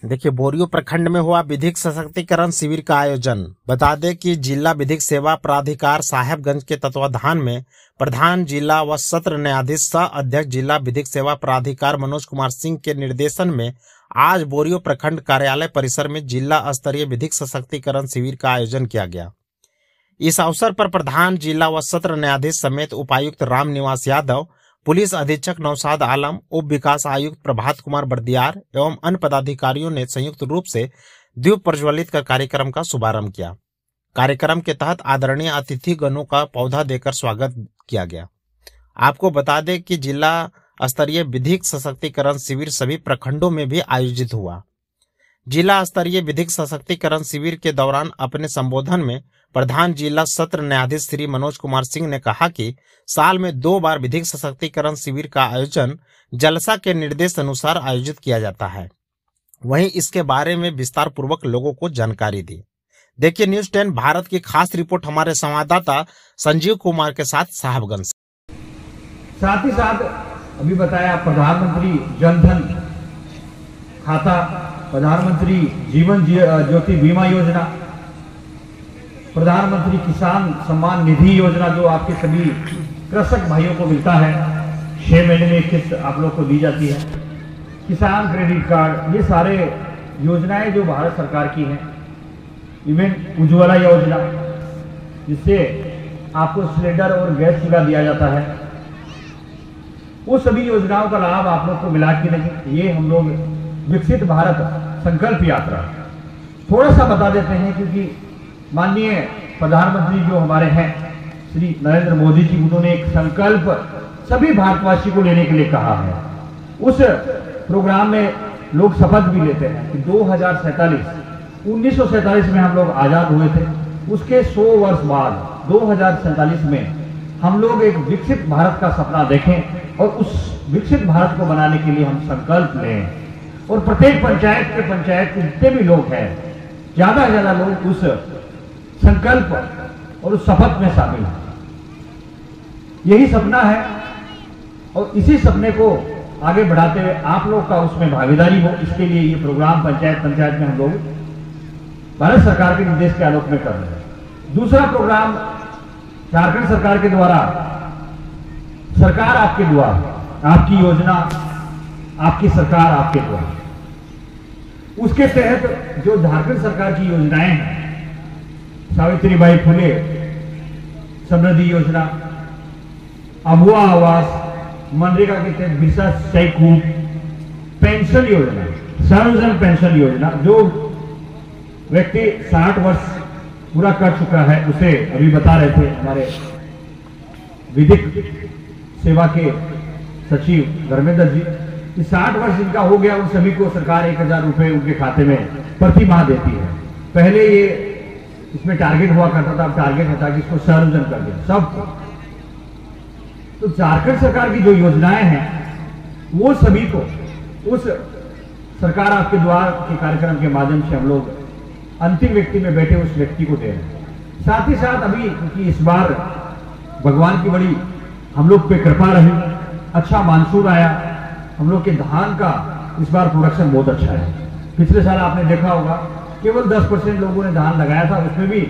देखिए, बोरियो प्रखंड में हुआ विधिक सशक्तिकरण शिविर का आयोजन। बता दें कि जिला विधिक सेवा प्राधिकार साहेबगंज के तत्वाधान में प्रधान जिला व सत्र न्यायाधीश सह अध्यक्ष जिला विधिक सेवा प्राधिकार मनोज कुमार सिंह के निर्देशन में आज बोरियो प्रखंड कार्यालय परिसर में जिला स्तरीय विधिक सशक्तिकरण शिविर का आयोजन किया गया। इस अवसर पर प्रधान जिला व सत्र न्यायाधीश समेत उपायुक्त राम निवास यादव, पुलिस अधीक्षक नौशाद आलम, उप विकास आयुक्त प्रभात कुमार बर्दियार एवं अन्य पदाधिकारियों ने संयुक्त रूप से दीप प्रज्वलित कर कार्यक्रम का शुभारंभ किया। कार्यक्रम के तहत आदरणीय अतिथिगणों का पौधा देकर स्वागत किया गया। आपको बता दें कि जिला स्तरीय विधिक सशक्तिकरण शिविर सभी प्रखंडों में भी आयोजित हुआ। जिला स्तरीय विधिक सशक्तिकरण शिविर के दौरान अपने संबोधन में प्रधान जिला सत्र न्यायाधीश श्री मनोज कुमार सिंह ने कहा कि साल में 2 बार विधिक सशक्तिकरण शिविर का आयोजन जलसा के निर्देश अनुसार आयोजित किया जाता है। वहीं इसके बारे में विस्तार पूर्वक लोगों को जानकारी दी। देखिए, न्यूज़ 10 भारत की खास रिपोर्ट हमारे संवाददाता संजीव कुमार के साथ साहबगंज। साथ ही साथ अभी बताया प्रधानमंत्री जनधन खाता, प्रधानमंत्री जीवन ज्योति बीमा योजना, प्रधानमंत्री किसान सम्मान निधि योजना जो आपके सभी कृषक भाइयों को मिलता है, 6 महीने में किस्त आप लोग को दी जाती है, किसान क्रेडिट कार्ड, ये सारे योजनाएं जो भारत सरकार की हैं। इवन उज्ज्वला योजना जिससे आपको सिलेंडर और गैस चूल्हा दिया जाता है, वो सभी योजनाओं का लाभ आप लोग को मिला कि नहीं, ये हम लोग विकसित भारत संकल्प यात्रा थोड़ा सा बता देते हैं, क्योंकि माननीय प्रधानमंत्री जो हमारे हैं श्री नरेंद्र मोदी जी, उन्होंने एक संकल्प सभी भारतवासी को लेने के लिए कहा है। उस प्रोग्राम में लोग शपथ भी लेते हैं कि 1947 में हम लोग आजाद हुए थे, उसके 100 वर्ष बाद 2047 में हम लोग एक विकसित भारत का सपना देखें और उस विकसित भारत को बनाने के लिए हम संकल्प लें। और प्रत्येक पंचायत के जितने भी लोग हैं, ज्यादा से ज्यादा लोग उस संकल्प और उस शपथ में शामिल हैं। यही सपना है और इसी सपने को आगे बढ़ाते हुए आप लोग का उसमें भागीदारी हो, इसके लिए ये प्रोग्राम पंचायत में हम लोग भारत सरकार के निर्देश के आलोक में कर रहे हैं। दूसरा प्रोग्राम झारखंड सरकार के द्वारा, सरकार आपके द्वार, आपकी योजना, आपकी सरकार आपके द्वार, उसके तहत जो झारखंड सरकार की योजनाएं हैं, सावित्रीबाई फुले समृद्धि योजना, अबुआ आवास, मनरेगा के तहत बिरसा सिंचाई कूप, पेंशन योजना, सर्वजन पेंशन योजना, जो व्यक्ति 60 वर्ष पूरा कर चुका है, उसे अभी बता रहे थे हमारे विधिक सेवा के सचिव धर्मेंद्र जी कि 60 वर्ष जिनका हो गया उन सभी को सरकार 1000 रुपए उनके खाते में प्रति माह देती है। पहले ये इसमें टारगेट हुआ करता था, अब टारगेट हटा के इसको सर्वजन कर दिया सबको। तो झारखंड सरकार की जो योजनाएं हैं वो सभी को उस सरकार आपके द्वार के कार्यक्रम के माध्यम से हम लोग अंतिम व्यक्ति में बैठे उस व्यक्ति को दे रहे हैं। साथ ही साथ अभी क्योंकि इस बार भगवान की बड़ी हम लोग पे कृपा रही, अच्छा मानसून आया, हम लोग के धान का इस बार प्रोडक्शन बहुत अच्छा है। पिछले साल आपने देखा होगा केवल 10% लोगों ने धान लगाया था, उसमें भी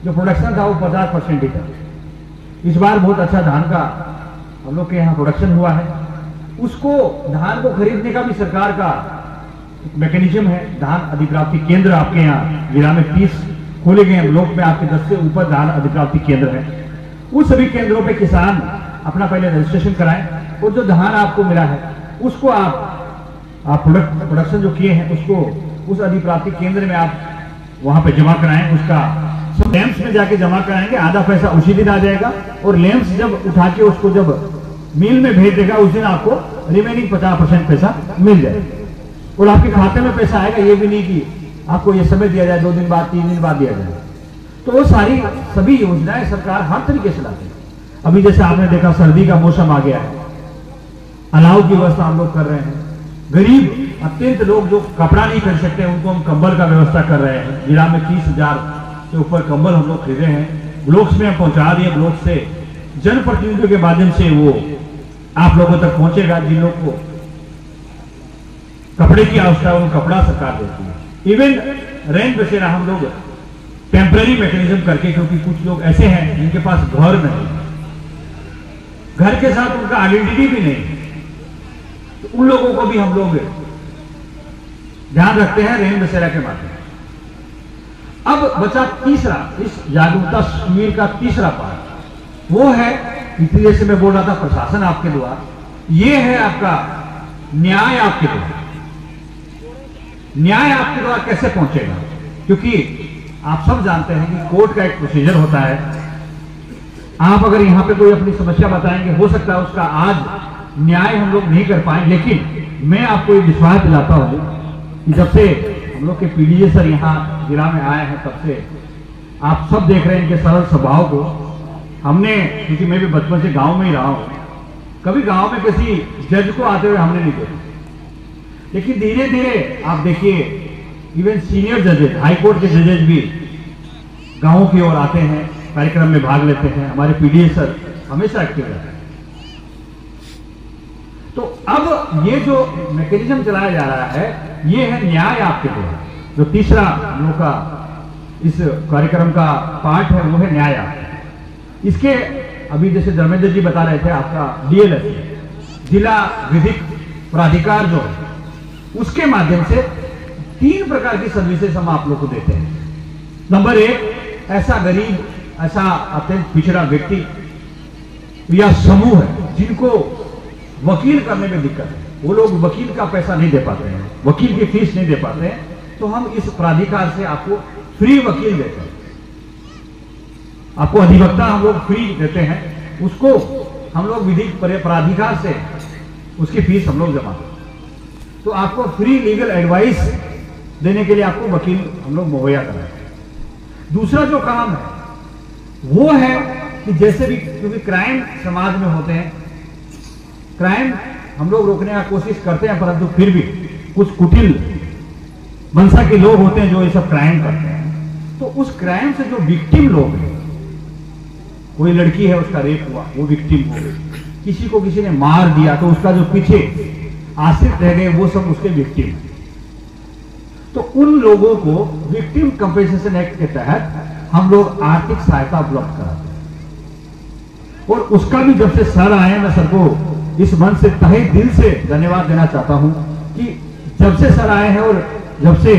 जो प्रोडक्शन था वो 50% ही था। इस बार बहुत अच्छा धान का हम लोग के यहाँ प्रोडक्शन हुआ है। उसको धान को खरीदने का भी सरकार का मैकेनिज्म है। धान अधिप्राप्ति केंद्र आपके यहाँ जिला में 30 खोले गए हैं, ब्लॉक में आपके 10 से ऊपर धान अधिप्राप्ति केंद्र है। उस सभी केंद्रों पे किसान अपना पहले रजिस्ट्रेशन कराएं और जो धान आपको मिला है उसको आप प्रोडक्शन जो किए हैं उसको उस अधिप्राप्ति केंद्र में आप वहां पे जमा कराएं। उसका सब लेम्स में जाके जमा कराएंगे, आधा पैसा उसी दिन आ जाएगा और लेम्स जब उठा के उसको जब मिल में भेज देगा उस दिन आपको रिमेनिंग 50% पैसा मिल जाएगा और आपके खाते में पैसा आएगा। ये भी नहीं कि आपको ये समय दिया जाए 2 दिन बाद 3 दिन बाद दिया जाए। तो वो सारी सभी योजनाएं सरकार हर तरीके से लाती है। अभी जैसे आपने देखा सर्दी का मौसम आ गया है, अलाव की व्यवस्था हम लोग कर रहे हैं। गरीब अत्यंत लोग जो कपड़ा नहीं खरीद सकते उनको हम कंबल का व्यवस्था कर रहे हैं। जिला में 30,000 से ऊपर कंबल हम लोग खरीदे हैं, ब्लॉक्स में हम पहुंचा दिए। ब्लॉक से जनप्रतिनिधियों के माध्यम से वो आप लोगों तक पहुंचेगा। जिन लोग को कपड़े की आवश्यकता है वो कपड़ा सरकार देती है। इवन रैन बसेरा हम लोग टेम्पररी मैकेनिज्म करके, क्योंकि कुछ लोग ऐसे हैं जिनके पास घर नहीं, घर के साथ उनका आइडेंटिटी भी नहीं, तो उन लोगों को भी हम लोग ध्यान रखते हैं रैन बसेरा के माध्यम से। अब बचा तीसरा, इस जागरूकता शिविर का तीसरा पार्ट, वो है इसलिए से मैं बोल रहा था प्रशासन आपके द्वार, ये है आपका न्याय आपके द्वार। न्याय आपके द्वार कैसे पहुंचेगा, क्योंकि आप सब जानते हैं कि कोर्ट का एक प्रोसीजर होता है। आप अगर यहां पे कोई अपनी समस्या बताएंगे, हो सकता है उसका आज न्याय हम लोग नहीं कर पाएंगे, लेकिन मैं आपको ये विश्वास दिलाता हूं कि जब से हम लोग के पीडीए सर यहाँ जिला में आए हैं, तब से आप सब देख रहे हैं इनके सरल स्वभाव को। हमने, क्योंकि मैं भी बचपन से गांव में ही रहा हूं, कभी गांव में किसी जज को आते हुए हमने नहीं देखा, लेकिन धीरे धीरे आप देखिए इवन सीनियर जजेज, हाईकोर्ट के जजेज भी गांवों की ओर आते हैं, कार्यक्रम में भाग लेते हैं। हमारे पीडीए सर हमेशा एक्टिव रहते हैं। तो अब ये जो मैकेनिज्म चलाया जा रहा है, ये है न्याय आपके द्वारा। जो तीसरा हम लोग का इस कार्यक्रम का पार्ट है, वो है न्याय आपके। इसके अभी जैसे धर्मेंद्र जी बता रहे थे, आपका डीएलएस जिला विधिक प्राधिकार जो है, उसके माध्यम से 3 प्रकार की सर्विसेज हम आप लोग को देते हैं। नंबर 1, ऐसा गरीब, ऐसा अत्यंत पिछड़ा व्यक्ति या समूह है जिनको वकील करने में दिक्कत है, वो लोग वकील का पैसा नहीं दे पाते हैं, वकील की फीस नहीं दे पाते हैं, तो हम इस प्राधिकार से आपको फ्री वकील देते हैं। आपको अधिवक्ता हम लोग फ्री देते हैं, उसको हम लोग विधिक प्राधिकार से उसकी फीस हम लोग जमा करते हैं। तो आपको फ्री लीगल एडवाइस देने के लिए आपको वकील हम लोग मुहैया कराते हैं। दूसरा जो काम है वो है कि जैसे भी, क्योंकि क्राइम समाज में होते हैं, क्राइम हम लोग रोकने का कोशिश करते हैं, परंतु फिर भी कुछ कुटिल मंशा के लोग होते हैं जो ये सब क्राइम करते हैं। तो उस क्राइम से जो विक्टिम लोग हैं, कोई लड़की है उसका रेप हुआ, वो विक्टिम हो गई, किसी को किसी ने मार दिया तो उसका जो पीछे आश्रित रह गए वो सब उसके विक्टिम हैं। तो उन लोगों को विक्टिम कंपेंसेशन एक्ट के तहत हम लोग आर्थिक सहायता उपलब्ध कराते हैं। और उसका भी जब से सर आए, मैं सर को इस मंच से तहे दिल से धन्यवाद देना चाहता हूं कि जब से सर आए हैं और जब से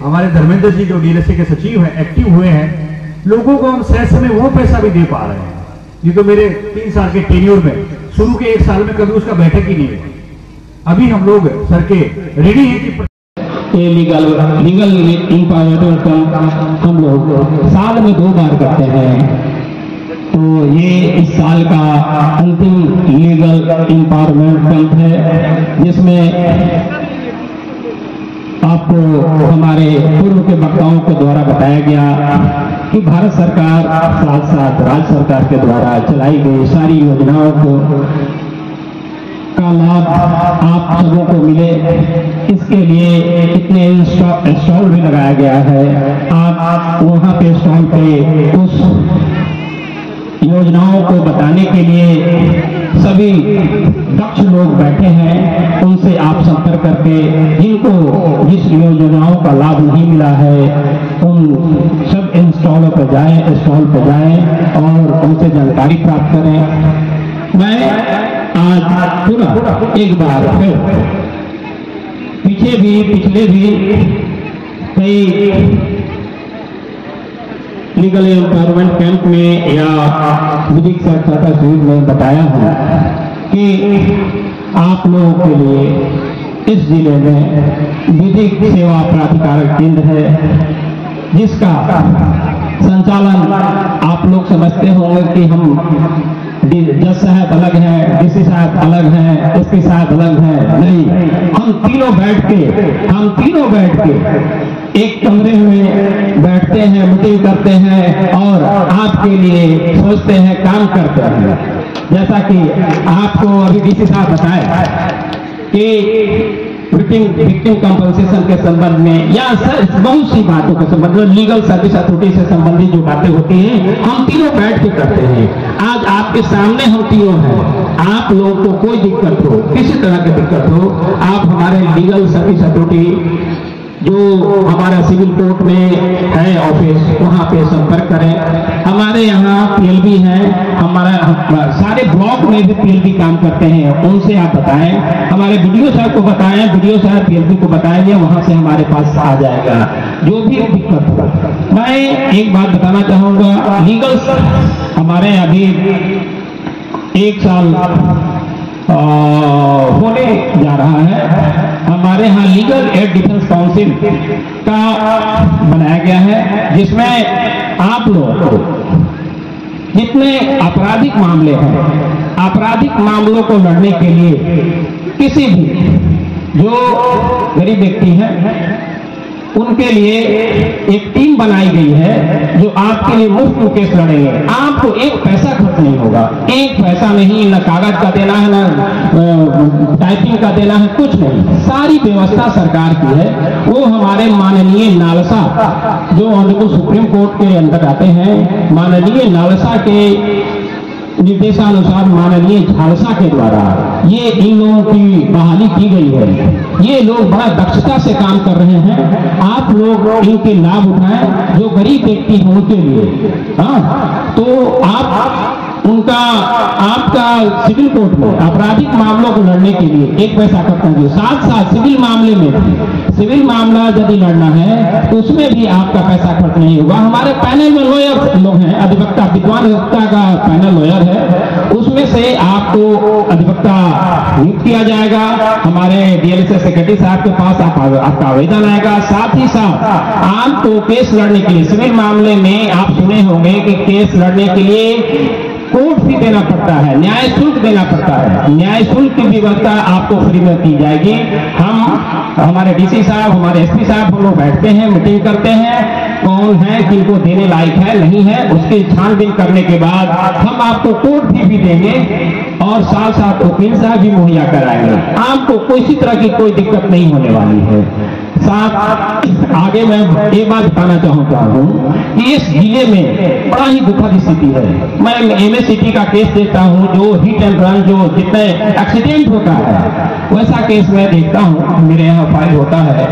हमारे धर्मेंद्र जी जो डीएलएसए के सचिव हैं एक्टिव हुए हैं, लोगों को हम सह समय वो पैसा भी दे पा रहे हैं। ये तो मेरे 3 साल के टेन्योर में, शुरू के 1 साल में कभी उसका बैठक ही नहीं हुआ। अभी हम लोग सर के रेडी हैं कि लीगल एम्पावरमेंट कैंप हम लोग साल में 2 बार करते हैं। तो ये इस साल का अंतिम लीगल एम्पावरमेंट कैंप है, जिसमें आपको हमारे पूर्व के वक्ताओं के द्वारा बताया गया कि भारत सरकार साथ साथ राज्य सरकार के द्वारा चलाई गई सारी योजनाओं को का लाभ आप सबों को मिले, इसके लिए इतने स्टॉल भी लगाया गया है। आप वहां पे स्टॉल पे उस योजनाओं को बताने के लिए सभी दक्ष लोग बैठे हैं, उनसे आप संपर्क करके जिनको जिस योजनाओं का लाभ नहीं मिला है उन सब स्टॉल पर जाएं और उनसे जानकारी प्राप्त करें। मैं आज पूरा एक बार फिर पिछले भी कई लीगल एम्पावरमेंट कैंप में या विधिक साक्षरता शिविर में बताया है कि आप लोगों के लिए इस जिले में विधिक सेवा प्राधिकार केंद्र है, जिसका संचालन आप लोग समझते होंगे कि हम जज साहब अलग है, डीसी साहब अलग है, एसपी साहब अलग है। नहीं, हम तीनों बैठ के एक कमरे में बैठते हैं, मीटिंग करते हैं और आपके लिए सोचते हैं, काम करते हैं। जैसा कि आपको अभी डीसी साहब बताए कि विक्टिम कंपनसेशन के संबंध में या बहुत सी बातों के संबंध में, लीगल सर्विस अथॉरिटी से संबंधित जो बातें होती हैं, हम तीनों बैठ के करते हैं। आज आपके सामने हम तीनों हैं आप लोगों को कोई दिक्कत हो, किसी तरह की दिक्कत हो, आप हमारे लीगल सर्विस अथॉरिटी जो हमारा सिविल कोर्ट में है ऑफिस, वहां पे संपर्क करें। हमारे यहाँ पीएलबी है, हमारा सारे ब्लॉक में भी पीएलबी काम करते हैं, उनसे आप बताएं, हमारे वीडियो साहब को बताएं, वीडियो साहब पीएलबी को बताएंगे, वहां से हमारे पास आ जाएगा जो भी दिक्कत हो। मैं एक बात बताना चाहूंगा, लीगल हमारे अभी 1 साल होने जा रहा है। हमारे यहाँ लीगल एड डिफेंस काउंसिल का बनाया गया है, जिसमें आप लोग जितने आपराधिक मामले हैं, आपराधिक मामलों को लड़ने के लिए किसी भी जो गरीब व्यक्ति हैं उनके लिए एक टीम बनाई गई है जो आपके लिए मुफ्त में केस लड़ेंगे। आपको एक पैसा खर्च नहीं होगा, एक पैसा नहीं, न कागज का देना है, न टाइपिंग का देना है, कुछ नहीं। सारी व्यवस्था सरकार की है। वो हमारे माननीय नालसा जो ऑनरेबल सुप्रीम कोर्ट के अंदर आते हैं, माननीय नालसा के निर्देशानुसार माननीय झालसा के द्वारा ये इन लोगों की बहाली की गई है। ये लोग बड़ा दक्षता से काम कर रहे हैं। आप लोग इनके लाभ उठाएं, जो गरीब व्यक्ति हैं उनके लिए। हाँ, तो आप उनका आपका सिविल कोर्ट में आपराधिक मामलों को लड़ने के लिए एक पैसा खर्च नहीं, साथ साथ सिविल मामले में भी, सिविल मामला यदि लड़ना है तो उसमें भी आपका पैसा खर्च नहीं होगा। हमारे पैनल में लॉयर लोग हैं, अधिवक्ता, विद्वान अधिवक्ता का पैनल लॉयर है, उसमें से आपको अधिवक्ता नियुक्त किया जाएगा। हमारे डीएलएसए सेक्रेटरी साहब के पास आपका आवेदन आएगा। साथ ही साथ आपको केस लड़ने के लिए सिविल मामले में आप सुने होंगे कि केस लड़ने के लिए कोर्ट फी देना पड़ता है, न्याय शुल्क देना पड़ता है। न्याय शुल्क की व्यवस्था आपको फ्री में की जाएगी। हमारे डीसी साहब, हमारे एसपी साहब, हम लोग बैठते हैं, मीटिंग करते हैं, कौन है, किनको देने लायक है, नहीं है, उसकी छानबीन करने के बाद हम आपको कोर्ट फी भी देंगे और साथ साथ वकील साहब भी मुहैया कराएंगे। आपको किसी तरह की कोई दिक्कत नहीं होने वाली है। साथ आगे मैं एक बात बताना चाहता हूँ कि इस जिले में बड़ा ही दुखद स्थिति है। मैं एमएससीटी का केस देखता हूँ, जो हिट एंड रन, जो जितने एक्सीडेंट होता है वैसा केस मैं देखता हूँ, मेरे यहाँ फाइल होता है।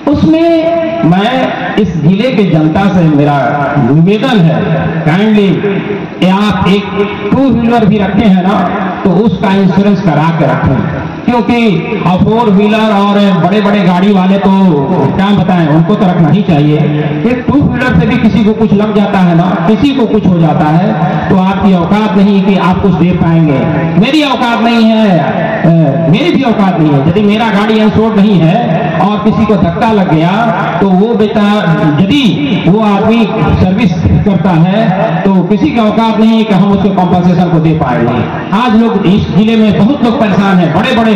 उसमें मैं इस जिले के जनता से मेरा निवेदन है, काइंडली आप एक 2 व्हीलर भी रखते हैं ना तो उसका इंश्योरेंस करा के रखें, क्योंकि 4 व्हीलर और बड़े बड़े गाड़ी वाले तो क्या बताएं, उनको तो रखना ही चाहिए। एक 2 व्हीलर से भी किसी को कुछ लग जाता है ना, किसी को कुछ हो जाता है तो आपकी औकात नहीं कि आप कुछ दे पाएंगे। मेरी औकात नहीं है, मेरी भी औकात नहीं है। यदि मेरा गाड़ी इंश्योर्ड नहीं है और किसी को धक्का लग गया तो वो बेटा, यदि वो आदमी सर्विस करता है तो किसी की औकात नहीं है कि हम उसको कॉम्पनसेशन को दे पाएंगे। आज लोग इस जिले में बहुत लोग परेशान हैं, बड़े बड़े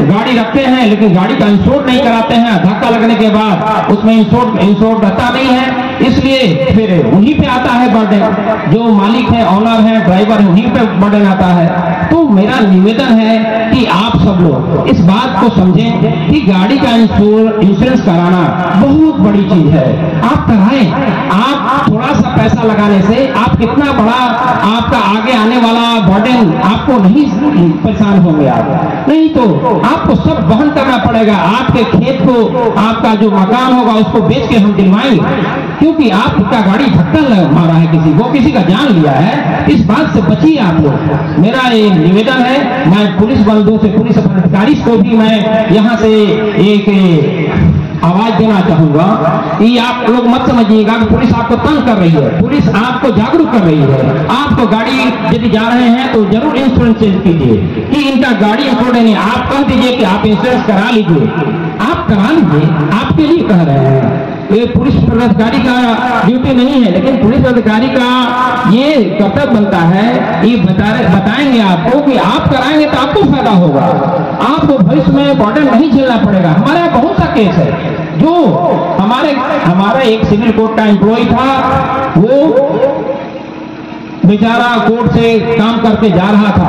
गाड़ी रखते हैं लेकिन गाड़ी का इंश्योर नहीं कराते हैं, धक्का लगने के बाद उसमें इंश्योर रहता नहीं है, इसलिए फिर उन्हीं पे आता है बर्डन। जो मालिक है, ऑनर है, ड्राइवर है, उन्हीं पे बर्डन आता है। तो मेरा निवेदन है कि आप सब लोग इस बात को समझें कि गाड़ी का इंश्योरेंस कराना बहुत बड़ी चीज है। आप कराएं। आप थोड़ा सा पैसा लगाने से आप कितना बड़ा आपका आगे आने वाला बर्डन, आपको नहीं परेशान होंगे आप, नहीं तो आपको सब वहन करना पड़ेगा। आपके खेत को, आपका जो मकान होगा उसको बेच के हम दिलवाएंगे, क्योंकि आपका गाड़ी धक्का मारा है किसी को, किसी का जान लिया है। इस बात से बचिए आप लोग। मेरा ये निवेदन है। मैं पुलिस बंधुओं से, पुलिस अधिकारी को भी मैं यहाँ से एक आवाज देना चाहूंगा कि आप लोग मत समझिएगा कि पुलिस आपको तंग कर रही है। पुलिस आपको जागरूक कर रही है। आपको गाड़ी यदि जा रहे हैं तो जरूर इंश्योरेंस चेंज कीजिए कि इनका गाड़ी इंश्योर्ड नहीं। आप कह दीजिए कि आप इंश्योरेंस करा लीजिए, आप करा लीजिए, आपके लिए कह रहे हैं। ये पुलिस अधिकारी का ड्यूटी नहीं है, लेकिन पुलिस अधिकारी का ये कर्तव्य बनता है। ये बताएंगे आपको कि आप कराएंगे तो आपको फायदा होगा, आपको भविष्य में बर्डन नहीं झेलना पड़ेगा। हमारे यहाँ बहुत सा केस है जो हमारा एक सिविल कोर्ट का एम्प्लॉय था, वो बेचारा कोर्ट से काम करके जा रहा था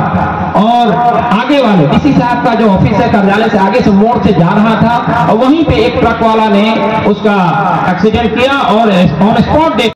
और आगे वाले डीसी साहब का जो ऑफिस है कार्यालय से आगे से मोड़ से जा रहा था और वहीं पे एक ट्रक वाला ने उसका एक्सीडेंट किया और ऑन स्पॉट